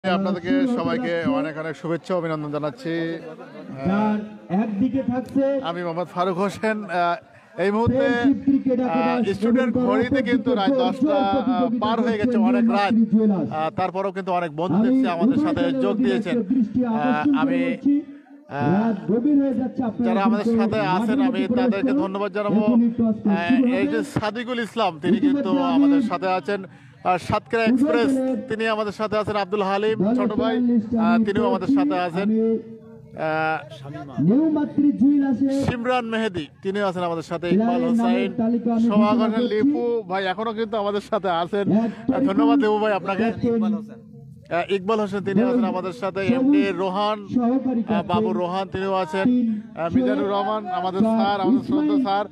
আপনাদেরকে সবাইকে অনেক অনেক শুভেচ্ছা অভিনন্দন জানাচ্ছি। আমি মোহাম্মদ ফারুক হোসেন। এই মুহূর্তে স্টুডেন্ট ঘড়িতে কিন্তু রাত 10টা পার হয়ে গেছে, অনেক রাত। তারপরেও কিন্তু অনেক বন্ধু দেখছি আমাদের সাথে যোগ দিয়েছেন। আমি যারা আমাদের সাথে আছেন আমি তাদেরকে ধন্যবাদ জানাবো। এই যে সাদিকুল ইসলাম তিনি কিন্তু আমাদের সাথে আছেন। সাতক্ষীরা এক্সপ্রেস তিনি আমাদের সাথে আছেন। আব্দুল হালিম ছোট ভাই তিনিও আমাদের সাথে আছেন। সিমরান মেহেদি তিনিও আছেন আমাদের সাথে। ইকবাল হোসেন, সোহাগ হোসেন, লিপু ভাই এখনো কিন্তু আমাদের সাথে আছেন। ধন্যবাদ লিপু ভাই আপনাকে। ইকবাল হোসেন তিনি আছেন আমাদের সাথে। এমডি রোহান, বাবু রোহান তিনিও আছেন। মিজানুর রহমান আমাদের স্যার, আমাদের শ্রদ্ধা স্যার,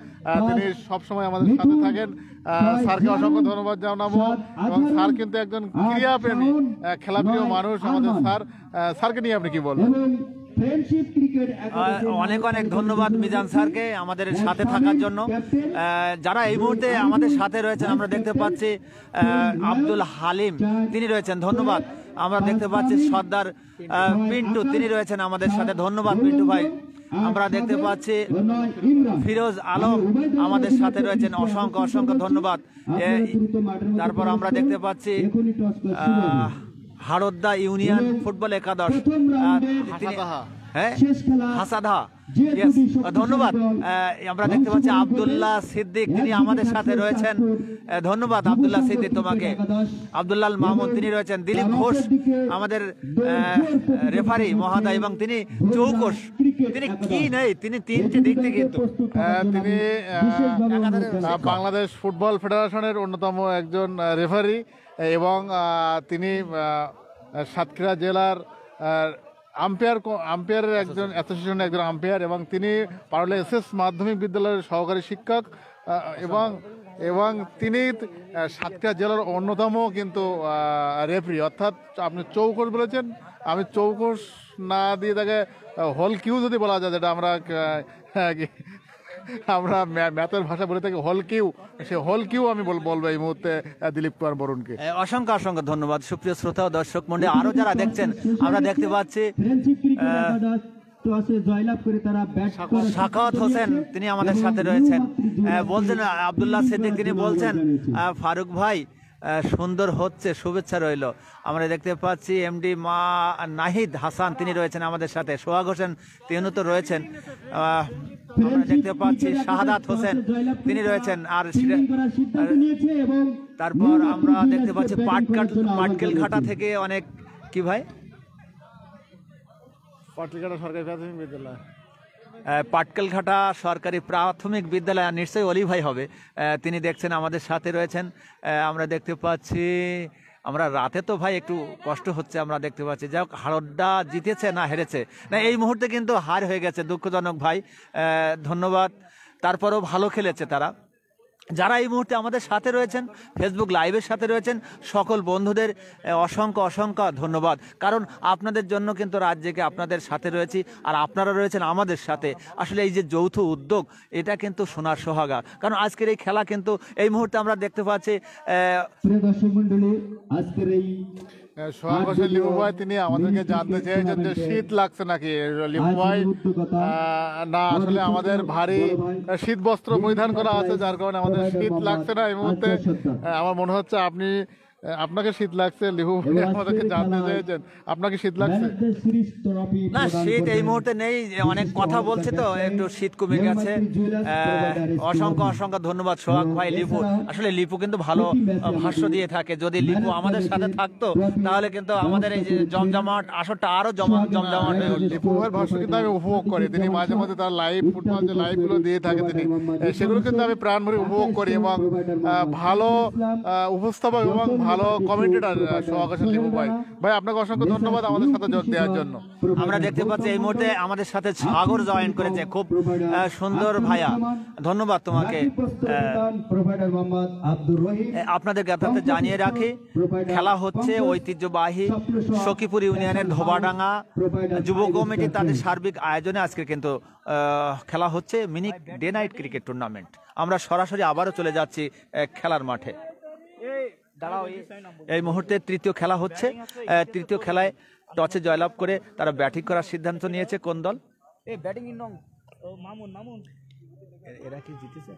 তিনি সবসময় আমাদের সাথে থাকেন। স্যারকে অসংখ্য ধন্যবাদ জানাবো। এবং স্যার কিন্তু একজন ক্রীড়াপ্রেমী, খেলাপ্রিয় মানুষ আমাদের স্যার। স্যারকে নিয়ে আপনি কি বলবেন? অনেক অনেক ধন্যবাদ মিজান স্যারকে আমাদের সাথে থাকার জন্য। যারা এই মুহূর্তে আমাদের সাথে রয়েছেন আমরা দেখতে পাচ্ছি আব্দুল হালিম তিনি রয়েছেন, ধন্যবাদ। আমরা দেখতে পাচ্ছি সর্দার পিন্টু তিনি রয়েছেন আমাদের সাথে, ধন্যবাদ পিন্টু ভাই। আমরা দেখতে পাচ্ছি ফিরোজ আলম আমাদের সাথে রয়েছেন, অসংখ্য অসংখ্য ধন্যবাদ। তারপর আমরা দেখতে পাচ্ছি হারোদ্দা ইউনিয়ন ফুটবল একাদশ হাসাদা, ধন্যবাদ। আমরা দেখতে পাচ্ছি আব্দুল্লাহ সিদ্দিক তিনি আমাদের সাথে রয়েছেন, ধন্যবাদ আব্দুল্লাহ সিদ্দিক তোমাকে। আব্দুল্লাহ মাহমুদ তিনি রয়েছেন। দিলীপ ঘোষ আমাদের রেফারি মহোদয়, এবং তিনি চৌকস, তিনি কি নেই তিনি তিনটে দিক থেকে তিনি বাংলাদেশ ফুটবল ফেডারেশনের অন্যতম একজন রেফারি, এবং তিনি সাতক্ষীরা জেলার আম্পায়ারের একজন অ্যাসোসিয়েশনের একজন আম্পায়ার, এবং তিনি পারলে এসএস মাধ্যমিক বিদ্যালয়ের সহকারী শিক্ষক, এবং তিনি সাতক্ষীরা জেলার অন্যতম কিন্তু রেফারি। অর্থাৎ আপনি চৌকস বলেছেন, আমি চৌকস না দিয়ে তাকে হল কিউ যদি বলা যায়, যেটা আমরা ম্যাথের ভাষা বলে থাকি হল কিউ, সে হল কিউ আমি বলবো এই মুহূর্তে দিলীপ কুমার বরুণকে। অসংখ্য অসংখ্য ধন্যবাদ। সুপ্রিয় শ্রোতা ও দর্শক মণ্ডলী, আরো যারা দেখছেন আমরা দেখতে পাচ্ছি সাখাওয়াত হোসেন তিনি আমাদের সাথে রয়েছেন। বলছেন আব্দুল্লাহ সিদ্দিক তিনি বলছেন ফারুক ভাই সুন্দর হচ্ছে, শুভেচ্ছা রইল। আমরা দেখতে পাচ্ছি এমডি নাহিদ হাসান তিনি রয়েছেন আমাদের সাথে। সোহাগ হোসেন তিনিও তো রয়েছেন। আমরা দেখতে পাচ্ছি শাহাদাত হোসেন তিনি রয়েছেন। আর তারপর আমরা দেখতে পাচ্ছি পাটকেল ঘাটা থেকে অনেক কি ভাই পাটকেলঘাটা সরকারি প্রাথমিক বিদ্যালয়, নিশ্চয়ই অলি ভাই হবে, তিনি দেখছেন আমাদের সাথে রয়েছেন। আমরা দেখতে পাচ্ছি আমরা রাতে তো ভাই একটু কষ্ট হচ্ছে, আমরা দেখতে পাচ্ছি যাই হোক হারোদ্দা জিতেছে না হেরেছে, না এই মুহূর্তে কিন্তু হার হয়ে গেছে, দুঃখজনক ভাই। ধন্যবাদ, তারপরেও ভালো খেলেছে তারা। যারা এই মুহূর্তে আমাদের সাথে রয়েছেন, ফেসবুক লাইভের সাথে রয়েছেন, সকল বন্ধুদের অসংখ্য অসংখ্য ধন্যবাদ। কারণ আপনাদের জন্য কিন্তু রাত জেগে আপনাদের সাথে রয়েছি, আর আপনারা রয়েছেন আমাদের সাথে। আসলে এই যে যৌথ উদ্যোগ, এটা কিন্তু সোনার সোহাগা। কারণ আজকের এই খেলা কিন্তু এই মুহূর্তে আমরা দেখতে পাচ্ছি সোহাগ হোসেন লিপু ভাই তিনি আমাদেরকে জানতে চেয়েছেন যে শীত লাগছে নাকি। লিপু ভাই না, আসলে আমাদের ভারী শীত বস্ত্র পরিধান করা আছে, যার কারণে আমাদের শীত লাগছে না এই মুহূর্তে। আমার মনে হচ্ছে আপনাকে শীত লাগছে। লিপু ভাই আমাদেরকে জানতে চেয়েছেন আপনাকে শীত লাগছে? না, শীত এই মুহূর্তে নেই, অনেক কথা বলছে তো একটু শীত কমে গেছে। অসংখ্য অসংখ্য ধন্যবাদ সোহাগ ভাই, লিপু। আসলে লিপু কিন্তু ভালো ভাষ্য দিয়ে থাকে। যদি লিপু আমাদের সাথে থাকতো তাহলে কিন্তু আমাদের এই যে জমজমাট আসরটা আরো জমজমাট হয়ে উঠত। লিপু ভাইয়ের ভাষ্য কিন্তু আমি উপভোগ করি। তিনি মাঝে মধ্যে তার লাইভ ফুটবল যে লাইভগুলো দিয়ে থাকে তিনি সেগুলো কিন্তু আমি প্রাণ ভরে উপভোগ করি, এবং ভালো উপস্থাপক এবং ভালো কমেন্টেটর সোহাগ হোসেন লিপু ভাই। ভাই আপনাকে অসংখ্য ধন্যবাদ আমাদের সাথে যোগ দেওয়ার জন্য। আমরা দেখতে পাচ্ছি এই মুহূর্তে আমাদের সাথে সাগর জয়েন করেছে, খুব সুন্দর ভাইয়া, ধন্যবাদ তোমাকে। আপনাদের জ্ঞাতার্থে জানিয়ে রাখি খেলা হচ্ছে ঐতিহ্যবাহী সখীপুর ইউনিয়নের ধোবাডাঙ্গা যুব কমিটি, তাদের সার্বিক আয়োজনে আজকে কিন্তু খেলা হচ্ছে mini day night cricket tournament. আমরা সরাসরি আবারও চলে যাচ্ছি খেলার মাঠে। এই মুহূর্তে তৃতীয় খেলা হচ্ছে। তৃতীয় খেলায় টসে জয়লাভ করে তারা ব্যাটিং করার সিদ্ধান্ত নিয়েছে। কোন দল? এরা কি জিতেছে?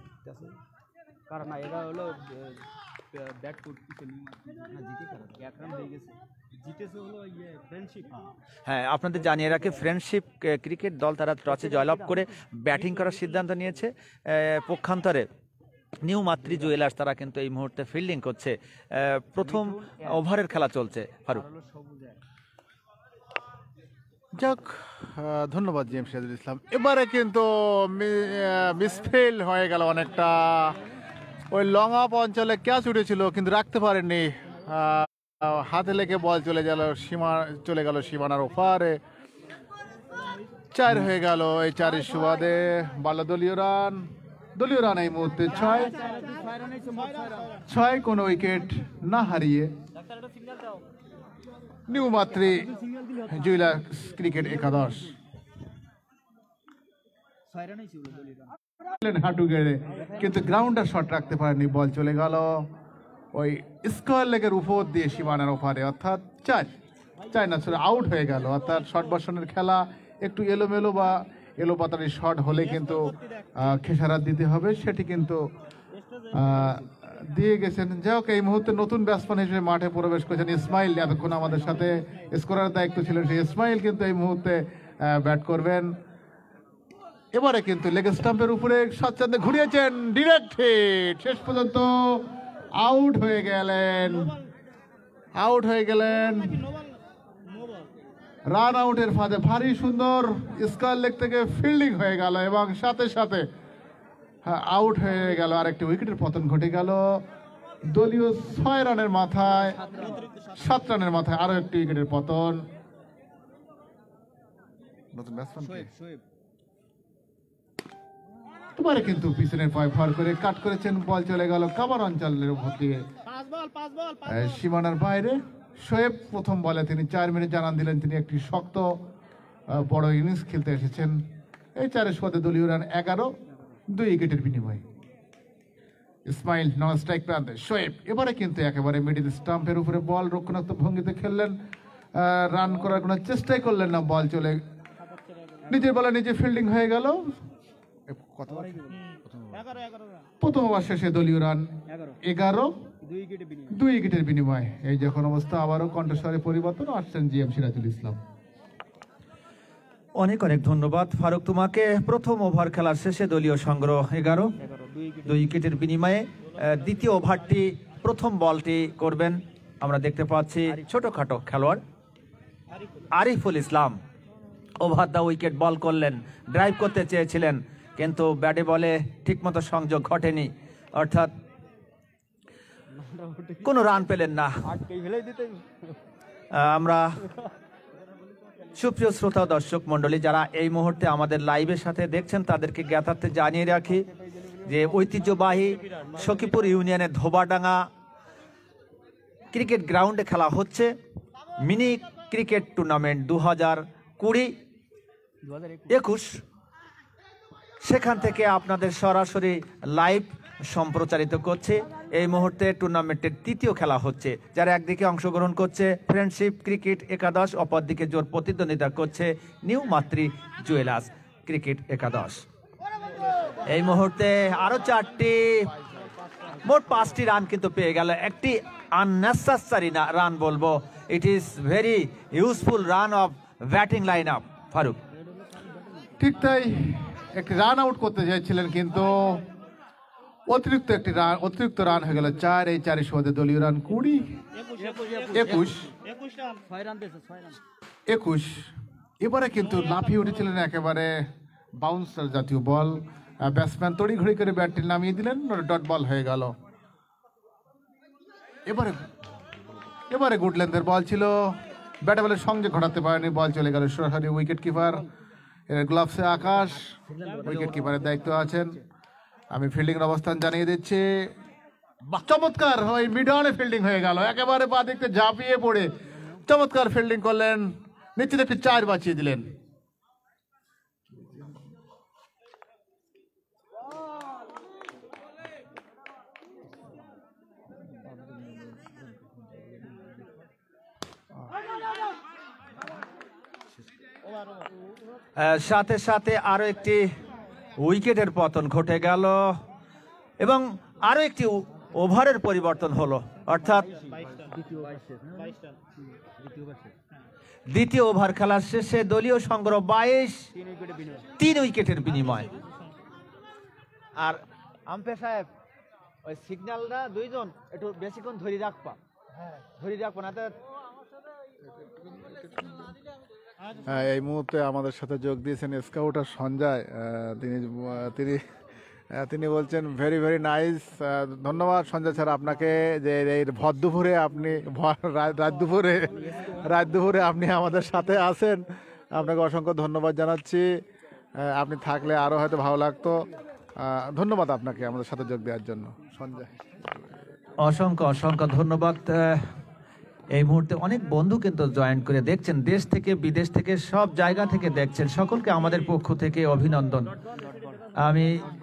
হ্যাঁ, আপনাদের জানিয়ে রাখি ফ্রেন্ডশিপ ক্রিকেট দল তারা টসে জয়লাভ করে ব্যাটিং করার সিদ্ধান্ত নিয়েছে। পক্ষান্তরে নিউ মাতৃ জুয়েলার্স তারা কিন্তু এই মুহূর্তে ফিল্ডিং করছে। প্রথম ওভারের খেলা চলছে। ফারুক, যাক, ধন্যবাদ জি এম সিরাজুল ইসলাম। এবারে কিন্তু মিসফিল হয়ে গেল অনেকটা। ওই লং আপ অঞ্চলে ক্যাচ উঠেছিল কিন্তু রাখতে পারেননি। হাতে লেগে বল চলে গেল সীমানার ওপারে। 4 হয়ে গেল। এই 4-এর সুবাদে বাড়ল দলীয় রান। এই মুহূর্তে 6 কোনো উইকেট না হারিয়ে নিউ মাতৃ জুয়েলার্স ক্রিকেট একাদশ হাঁটু গেড়ে কিন্তু গ্রাউন্ডার শট রাখতে পারেনি। বল চলে গেল ওই স্কোয়ার লেগের উপর দিয়ে সীমানার ওপারে, অর্থাৎ 4 না ছিল, আউট হয়ে গেল। অর্থাৎ শট বর্ষণের খেলা একটু এলোমেলো বা এলোপাতারি শট হলে কিন্তু খেসারাত দিতে হবে, সেটি কিন্তু দিয়ে গেছেন। যাই হোক, এই মুহূর্তে নতুন ব্যাটসম্যান হিসেবে মাঠে প্রবেশ করেছেন ইসমাইল। এতক্ষণ আমাদের সাথে স্কোরার দায়িত্ব ছিলেন সেই ইসমাইল কিন্তু এই মুহূর্তে ব্যাট করবেন। এবারে কিন্তু লেগ স্টাম্পের উপরে স্বচ্ছন্দে ঘুরিয়েছেন, ডিরেক্ট হিট। শেষ পর্যন্ত আউট হয়ে গেলেন। রান আউটের ফাঁদে ভারী সুন্দর স্কোয়ার লেগ থেকে ফিল্ডিং হয়ে গেল এবং সাথে সাথে আউট হয়ে গেল। আরেকটি উইকেটের পতন ঘটে গেল দলীয় 6 রানের মাথায়, 7 রানের মাথায় আরো একটি উইকেটের পতন। নতুন ব্যাটসম্যান এবারে কিন্তু পিছনের পায়ে ফার করে কাট করেছেন। বল চলে গেল কাভার অঞ্চলের উপর দিয়ে সীমানার বাইরে। শোয়েব প্রথম বলে তিনি 4 মিনিট জানান দিলেন তিনি একটি শক্ত বড় ইনিংস খেলতে এসেছেন। এই 4-এর সুবাদে দলীয় রান 11, 2 উইকেটের বিনিময়ে। ইসমাইল নন স্ট্রাইক প্রান্তে শোয়েব এবারে কিন্তু একেবারে মিডিল স্টাম্পের উপরে বল রক্ষণাত্মক ভঙ্গিতে খেললেন, রান করার কোনো চেষ্টাই করলেন না। বল চলে নিজের বলে নিজে ফিল্ডিং হয়ে গেল। প্রথম ওভার শেষে দলীয় রান 11, 2 উইকেটের বিনিময়। এই যখন অবস্থা আবারও কণ্ঠস্বরে পরিবর্তন আসছেন জি এম সিরাজুল ইসলাম। অনেক ধন্যবাদ ফারুক তোমাকে। প্রথম ওভার খেলার শেষে দলীয় সংগ্রহ 11, 2 উইকেটের বিনিময়ে। দ্বিতীয় ওভারটি প্রথম বলটি করবেন আমরা দেখতে পাচ্ছি ছোটখাটো খেলোয়াড় Ariful Islam. Over the wicket বল করলেন, ড্রাইভ করতে চেয়েছিলেন কিন্তু ব্যাটে বলে ঠিকমতো সংযোগ ঘটেনি, অর্থাৎ কোনো রান পেলেন না। আমরা সুপ্রিয় শ্রোতা দর্শক মন্ডলী যারা এই মুহূর্তে আমাদের লাইভের সাথে দেখছেন তাদেরকে জ্ঞাতার্থে জানিয়ে রাখি যে ঐতিহ্যবাহী সখীপুর ইউনিয়নের ধোবাডাঙ্গা ক্রিকেট গ্রাউন্ডে খেলা হচ্ছে মিনি ক্রিকেট টুর্নামেন্ট 2020-21। সেখান থেকে আপনাদের সরাসরি লাইভ সম্প্রচারিত করছে। এই মুহূর্তে টুর্নামেন্টের তৃতীয় খেলা হচ্ছে, যারা একদিকে অংশগ্রহণ করছে ফ্রেন্ডশিপ ক্রিকেট একাদশ, অপরদিকে জোর প্রতিদ্বন্দ্বিতা করছে নিউ মাতৃ জুয়েলার্স ক্রিকেট একাদশ। এই মুহূর্তে আরো 4টি, মোট 5টি রান কিন্তু পেয়ে গেল। একটি আননেসেসারি রান বলবো, it is very useful run of batting line up. Faruk, ঠিক তাই, একটি রান আউট করতে চাইছিলেন কিন্তু অতিরিক্ত রান হয়ে গেল 4। এই 4-এর সুবাদে দলীয় রান 20, 21। এবারে কিন্তু লাফিয়ে উঠেছিলেন একেবারে বাউন্সার জাতীয় বল। ব্যাটসম্যান তড়িঘড়ি করে ব্যাটটি নামিয়ে দিলেন, ডট বল হয়ে গেল। এবারে গুড লেন্থের বল ছিল, ব্যাটে বলের সংযোগ ঘটাতে পারেনি, বল চলে গেল সরাসরি উইকেট কিপার গ্লাভসে আকাশ। উইকেট কিপারের দায়িত্ব আছেন, আমি ফিল্ডিং এর অবস্থান জানিয়ে দিচ্ছি। চমৎকার ওই মিডনে ফিল্ডিং হয়ে গেল, একেবারে পা দেখতে ঝাঁপিয়ে পড়ে চমৎকার ফিল্ডিং করলেন, নিশ্চিত একটি 4 বাঁচিয়ে দিলেন। সাথে সাথে আরো একটি উইকেটের পতন ঘটে গেল এবং আরো একটি ওভারের পরিবর্তন হলো, অর্থাৎ দ্বিতীয় ওভার খেলার শেষে দলীয় সংগ্রহ 22, 3 উইকেটের বিনিময়। আর আম্পায়ার সাহেব ওই সিগন্যালটা দুইজন একটু বেশিক্ষণ ধরে রাখবা না তো। এই মুহূর্তে আমাদের সাথে যোগ দিয়েছেন স্কাউটার সঞ্জয়। তিনি বলছেন ভেরি ভেরি নাইস। ধন্যবাদ সঞ্জয় স্যার আপনাকে, যে এই ভর দুপুরে আপনি রাত দুপুরে আপনি আমাদের সাথে আছেন। আপনাকে অসংখ্য ধন্যবাদ জানাচ্ছি। আপনি থাকলে আরও হয়তো ভালো লাগতো। ধন্যবাদ আপনাকে আমাদের সাথে যোগ দেওয়ার জন্য সঞ্জয়। অসংখ্য অসংখ্য ধন্যবাদ। এই মুহূর্তে অনেক বন্ধু কিন্তু জয়েন করে দেখছেন, দেশ থেকে বিদেশ থেকে সব জায়গা থেকে দেখছেন। সকলকে আমাদের পক্ষ থেকে অভিনন্দন। আমি